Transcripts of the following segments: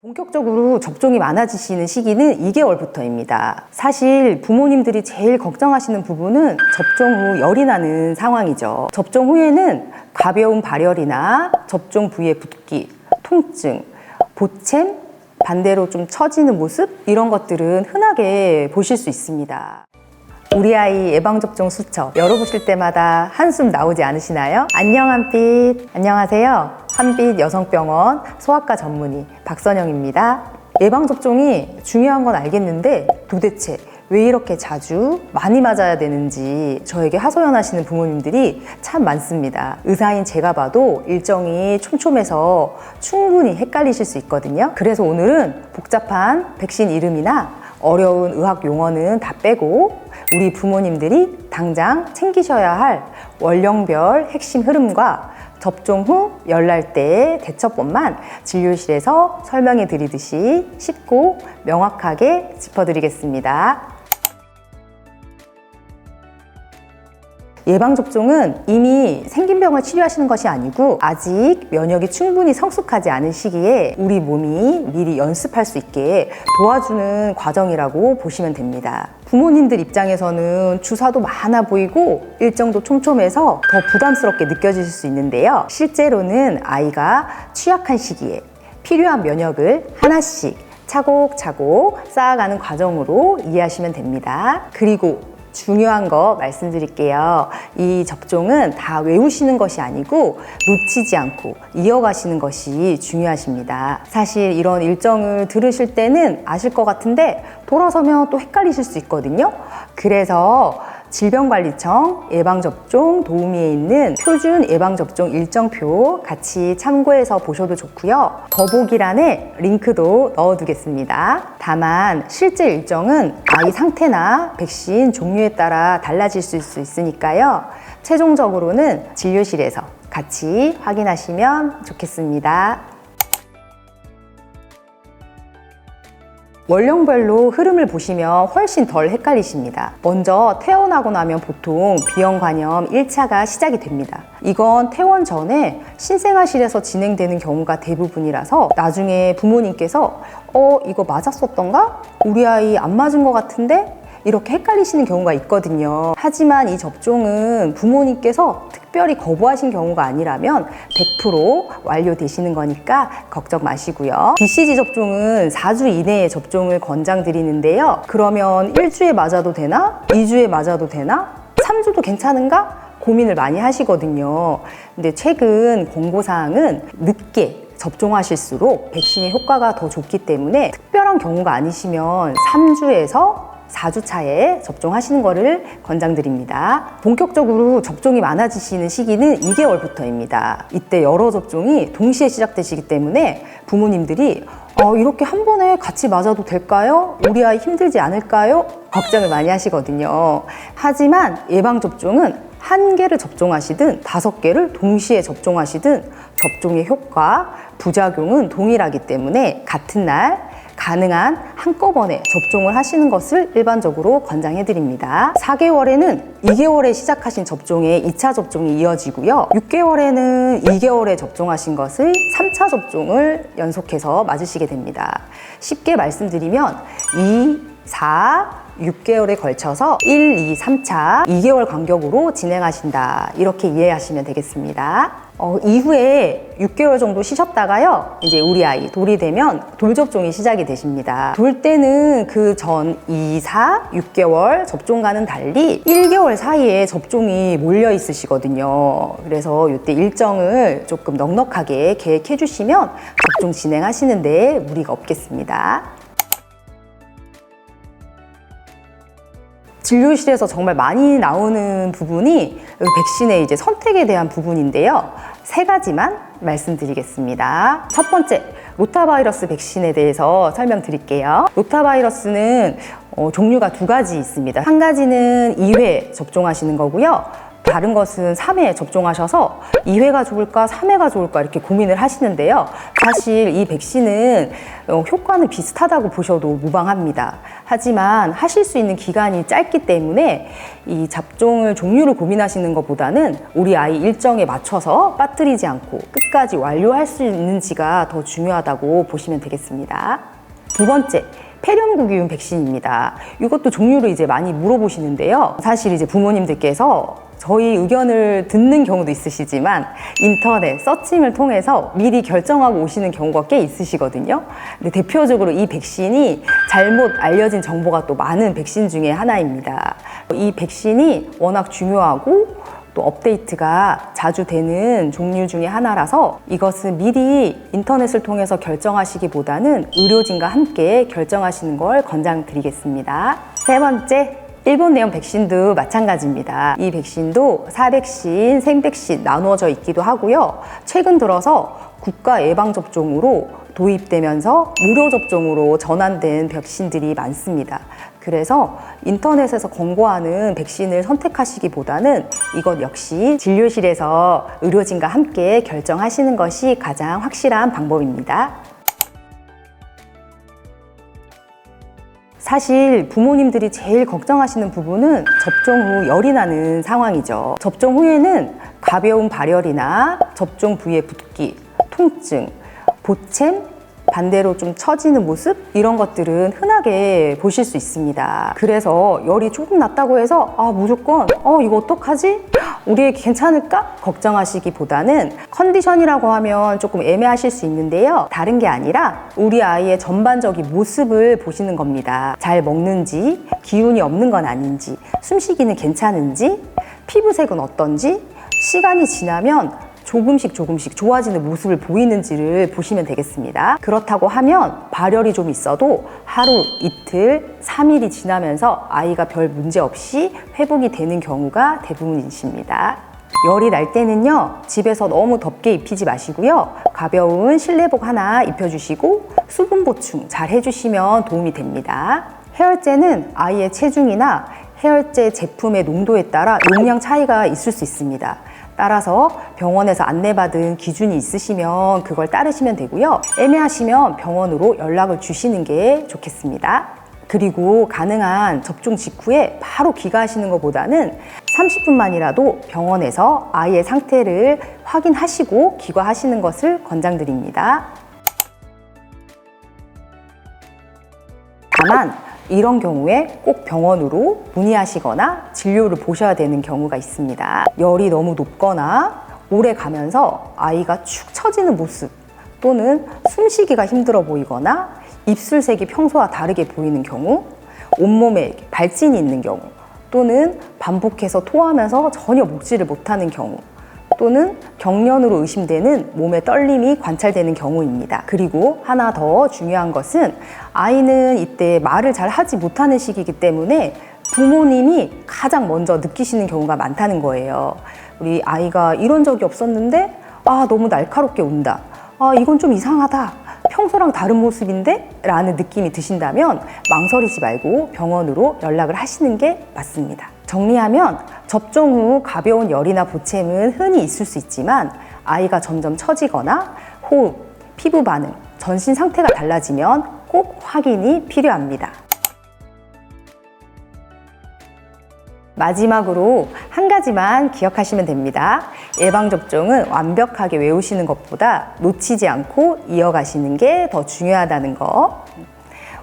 본격적으로 접종이 많아지시는 시기는 2개월부터입니다. 사실 부모님들이 제일 걱정하시는 부분은 접종 후 열이 나는 상황이죠. 접종 후에는 가벼운 발열이나 접종 부위의 붓기, 통증, 보챔, 반대로 좀 처지는 모습 이런 것들은 흔하게 보실 수 있습니다. 우리 아이 예방접종 수첩 열어보실 때마다 한숨 나오지 않으시나요? 안녕 한빛. 안녕하세요. 한빛 여성병원 소아과 전문의 박선영입니다. 예방접종이 중요한 건 알겠는데 도대체 왜 이렇게 자주 많이 맞아야 되는지 저에게 하소연하시는 부모님들이 참 많습니다. 의사인 제가 봐도 일정이 촘촘해서 충분히 헷갈리실 수 있거든요. 그래서 오늘은 복잡한 백신 이름이나 어려운 의학 용어는 다 빼고 우리 부모님들이 당장 챙기셔야 할 연령별 핵심 흐름과 접종 후 열날 때의 대처법만 진료실에서 설명해 드리듯이 쉽고 명확하게 짚어드리겠습니다. 예방접종은 이미 생긴 병을 치료하시는 것이 아니고 아직 면역이 충분히 성숙하지 않은 시기에 우리 몸이 미리 연습할 수 있게 도와주는 과정이라고 보시면 됩니다. 부모님들 입장에서는 주사도 많아 보이고 일정도 촘촘해서 더 부담스럽게 느껴지실 수 있는데요. 실제로는 아이가 취약한 시기에 필요한 면역을 하나씩 차곡차곡 쌓아가는 과정으로 이해하시면 됩니다. 그리고 중요한 거 말씀드릴게요. 이 접종은 다 외우시는 것이 아니고 놓치지 않고 이어가시는 것이 중요하십니다. 사실 이런 일정을 들으실 때는 아실 것 같은데 돌아서면 또 헷갈리실 수 있거든요. 그래서 질병관리청 예방접종 도우미에 있는 표준 예방접종 일정표 같이 참고해서 보셔도 좋고요. 더보기란에 링크도 넣어두겠습니다. 다만 실제 일정은 아이 상태나 백신 종류에 따라 달라질 수 있으니까요. 최종적으로는 진료실에서 같이 확인하시면 좋겠습니다. 연령별로 흐름을 보시면 훨씬 덜 헷갈리십니다. 먼저 퇴원하고 나면 보통 비형관염 1차가 시작이 됩니다. 이건 퇴원 전에 신생아실에서 진행되는 경우가 대부분이라서 나중에 부모님께서 이거 맞았었던가? 우리 아이 안 맞은 것 같은데? 이렇게 헷갈리시는 경우가 있거든요. 하지만 이 접종은 부모님께서 특별히 거부하신 경우가 아니라면 100% 완료되시는 거니까 걱정 마시고요. BCG 접종은 4주 이내에 접종을 권장드리는데요. 그러면 1주에 맞아도 되나? 2주에 맞아도 되나? 3주도 괜찮은가? 고민을 많이 하시거든요. 근데 최근 권고사항은 늦게 접종하실수록 백신의 효과가 더 좋기 때문에 특별한 경우가 아니시면 3주에서 4주 차에 접종하시는 것을 권장드립니다. 본격적으로 접종이 많아지시는 시기는 2개월부터입니다. 이때 여러 접종이 동시에 시작되시기 때문에 부모님들이 이렇게 한 번에 같이 맞아도 될까요? 우리 아이 힘들지 않을까요? 걱정을 많이 하시거든요. 하지만 예방접종은 1개를 접종하시든 5개를 동시에 접종하시든 접종의 효과, 부작용은 동일하기 때문에 같은 날 가능한 한꺼번에 접종을 하시는 것을 일반적으로 권장해드립니다. 4개월에는 2개월에 시작하신 접종의 2차 접종이 이어지고요. 6개월에는 2개월에 접종하신 것을 3차 접종을 연속해서 맞으시게 됩니다. 쉽게 말씀드리면 2, 4, 6개월에 걸쳐서 1, 2, 3차 2개월 간격으로 진행하신다. 이렇게 이해하시면 되겠습니다. 이후에 6개월 정도 쉬셨다가요. 이제 우리 아이 돌이 되면 돌 접종이 시작이 되십니다. 돌 때는 그 전 2, 4, 6개월 접종과는 달리 1개월 사이에 접종이 몰려 있으시거든요. 그래서 이때 일정을 조금 넉넉하게 계획해 주시면 접종 진행하시는데 무리가 없겠습니다. 진료실에서 정말 많이 나오는 부분이 백신의 이제 선택에 대한 부분인데요. 3가지만 말씀드리겠습니다. 첫 번째, 로타바이러스 백신에 대해서 설명드릴게요. 로타바이러스는 종류가 2가지 있습니다. 한 가지는 2회 접종하시는 거고요. 다른 것은 3회 접종하셔서 2회가 좋을까 3회가 좋을까 이렇게 고민을 하시는데요. 사실 이 백신은 효과는 비슷하다고 보셔도 무방합니다. 하지만 하실 수 있는 기간이 짧기 때문에 이 접종을 종류를 고민하시는 것보다는 우리 아이 일정에 맞춰서 빠뜨리지 않고 끝까지 완료할 수 있는지가 더 중요하다고 보시면 되겠습니다. 두 번째, 폐렴구기운 백신입니다. 이것도 종류를 이제 많이 물어보시는데요. 사실 이제 부모님들께서 저희 의견을 듣는 경우도 있으시지만 인터넷 서칭을 통해서 미리 결정하고 오시는 경우가 꽤 있으시거든요. 근데 대표적으로 이 백신이 잘못 알려진 정보가 또 많은 백신 중에 하나입니다. 이 백신이 워낙 중요하고 또 업데이트가 자주 되는 종류 중에 하나라서 이것은 미리 인터넷을 통해서 결정하시기보다는 의료진과 함께 결정하시는 걸 권장드리겠습니다. 세 번째, 일본 내용 백신도 마찬가지입니다. 이 백신도 사백신, 생백신 나누어져 있기도 하고요. 최근 들어서 국가 예방접종으로 도입되면서 무료 접종으로 전환된 백신들이 많습니다. 그래서 인터넷에서 권고하는 백신을 선택하시기보다는 이것 역시 진료실에서 의료진과 함께 결정하시는 것이 가장 확실한 방법입니다. 사실 부모님들이 제일 걱정하시는 부분은 접종 후 열이 나는 상황이죠. 접종 후에는 가벼운 발열이나 접종 부위의 붓기, 통증, 보챔, 반대로 좀 처지는 모습 이런 것들은 흔하게 보실 수 있습니다. 그래서 열이 조금 났다고 해서 무조건 이거 어떡하지? 우리 애기 괜찮을까? 걱정하시기보다는 컨디션이라고 하면 조금 애매하실 수 있는데요. 다른 게 아니라 우리 아이의 전반적인 모습을 보시는 겁니다. 잘 먹는지, 기운이 없는 건 아닌지, 숨쉬기는 괜찮은지, 피부색은 어떤지, 시간이 지나면 조금씩 좋아지는 모습을 보이는지를 보시면 되겠습니다. 그렇다고 하면 발열이 좀 있어도 하루, 이틀, 3일이 지나면서 아이가 별 문제 없이 회복이 되는 경우가 대부분이십니다. 열이 날 때는요, 집에서 너무 덥게 입히지 마시고요. 가벼운 실내복 하나 입혀주시고 수분 보충 잘 해주시면 도움이 됩니다. 해열제는 아이의 체중이나 해열제 제품의 농도에 따라 용량 차이가 있을 수 있습니다. 따라서 병원에서 안내받은 기준이 있으시면 그걸 따르시면 되고요. 애매하시면 병원으로 연락을 주시는 게 좋겠습니다. 그리고 가능한 접종 직후에 바로 귀가하시는 것보다는 30분만이라도 병원에서 아이의 상태를 확인하시고 귀가하시는 것을 권장드립니다. 다만 이런 경우에 꼭 병원으로 문의하시거나 진료를 보셔야 되는 경우가 있습니다. 열이 너무 높거나 오래 가면서 아이가 축 처지는 모습 또는 숨쉬기가 힘들어 보이거나 입술색이 평소와 다르게 보이는 경우, 온몸에 발진이 있는 경우 또는 반복해서 토하면서 전혀 먹지를 못하는 경우 또는 경련으로 의심되는 몸의 떨림이 관찰되는 경우입니다. 그리고 하나 더 중요한 것은 아이는 이때 말을 잘 하지 못하는 시기이기 때문에 부모님이 가장 먼저 느끼시는 경우가 많다는 거예요. 우리 아이가 이런 적이 없었는데 너무 날카롭게 운다. 이건 좀 이상하다. 평소랑 다른 모습인데? 라는 느낌이 드신다면 망설이지 말고 병원으로 연락을 하시는 게 맞습니다. 정리하면 접종 후 가벼운 열이나 보챔은 흔히 있을 수 있지만 아이가 점점 처지거나 호흡, 피부 반응, 전신 상태가 달라지면 꼭 확인이 필요합니다. 마지막으로 한 가지만 기억하시면 됩니다. 예방접종은 완벽하게 외우시는 것보다 놓치지 않고 이어가시는 게 더 중요하다는 거.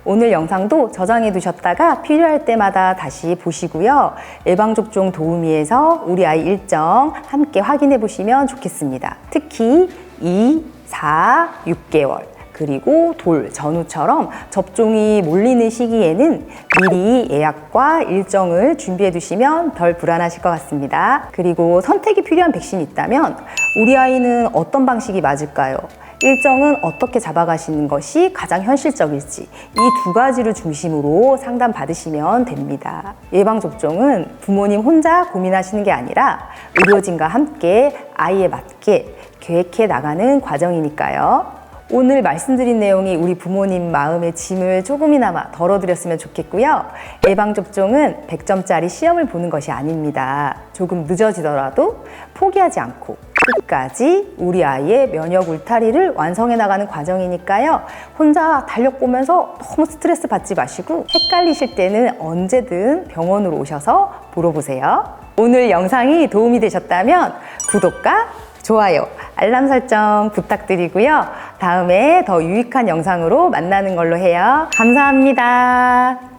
오늘 영상도 저장해 두셨다가 필요할 때마다 다시 보시고요. 예방접종 도우미에서 우리 아이 일정 함께 확인해 보시면 좋겠습니다. 특히 2, 4, 6개월 그리고 돌, 전후처럼 접종이 몰리는 시기에는 미리 예약과 일정을 준비해 두시면 덜 불안하실 것 같습니다. 그리고 선택이 필요한 백신이 있다면 우리 아이는 어떤 방식이 맞을까요? 일정은 어떻게 잡아가시는 것이 가장 현실적일지 이 두 가지를 중심으로 상담 받으시면 됩니다. 예방접종은 부모님 혼자 고민하시는 게 아니라 의료진과 함께 아이에 맞게 계획해 나가는 과정이니까요. 오늘 말씀드린 내용이 우리 부모님 마음의 짐을 조금이나마 덜어드렸으면 좋겠고요. 예방접종은 100점짜리 시험을 보는 것이 아닙니다. 조금 늦어지더라도 포기하지 않고 끝까지 우리 아이의 면역 울타리를 완성해 나가는 과정이니까요. 혼자 달력 보면서 너무 스트레스 받지 마시고 헷갈리실 때는 언제든 병원으로 오셔서 물어보세요. 오늘 영상이 도움이 되셨다면 구독과 좋아요, 알람 설정 부탁드리고요. 다음에 더 유익한 영상으로 만나는 걸로 해요. 감사합니다.